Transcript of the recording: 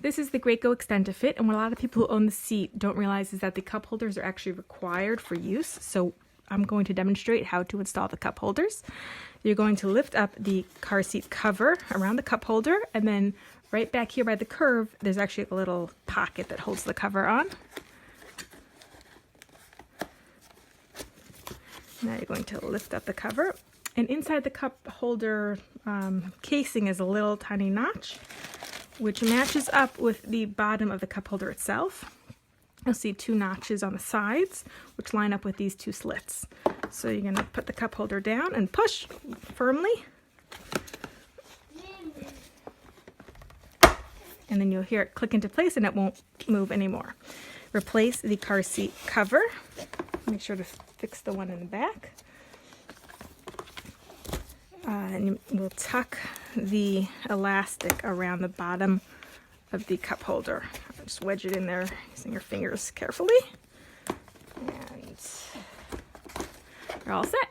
This is the Graco Extend2Fit, and what a lot of people who own the seat don't realize is that the cup holders are actually required for use. So I'm going to demonstrate how to install the cup holders. You're going to lift up the car seat cover around the cup holder, and then right back here by the curve, there's actually a little pocket that holds the cover on. Now you're going to lift up the cover, and inside the cup holder casing is a little tiny notch, which matches up with the bottom of the cup holder itself. You'll see two notches on the sides, which line up with these two slits. So you're going to put the cup holder down and push firmly. And then you'll hear it click into place and it won't move anymore. Replace the car seat cover. Make sure to fix the one in the back. And we'll tuck the elastic around the bottom of the cup holder. Just wedge it in there using your fingers carefully. And you're all set.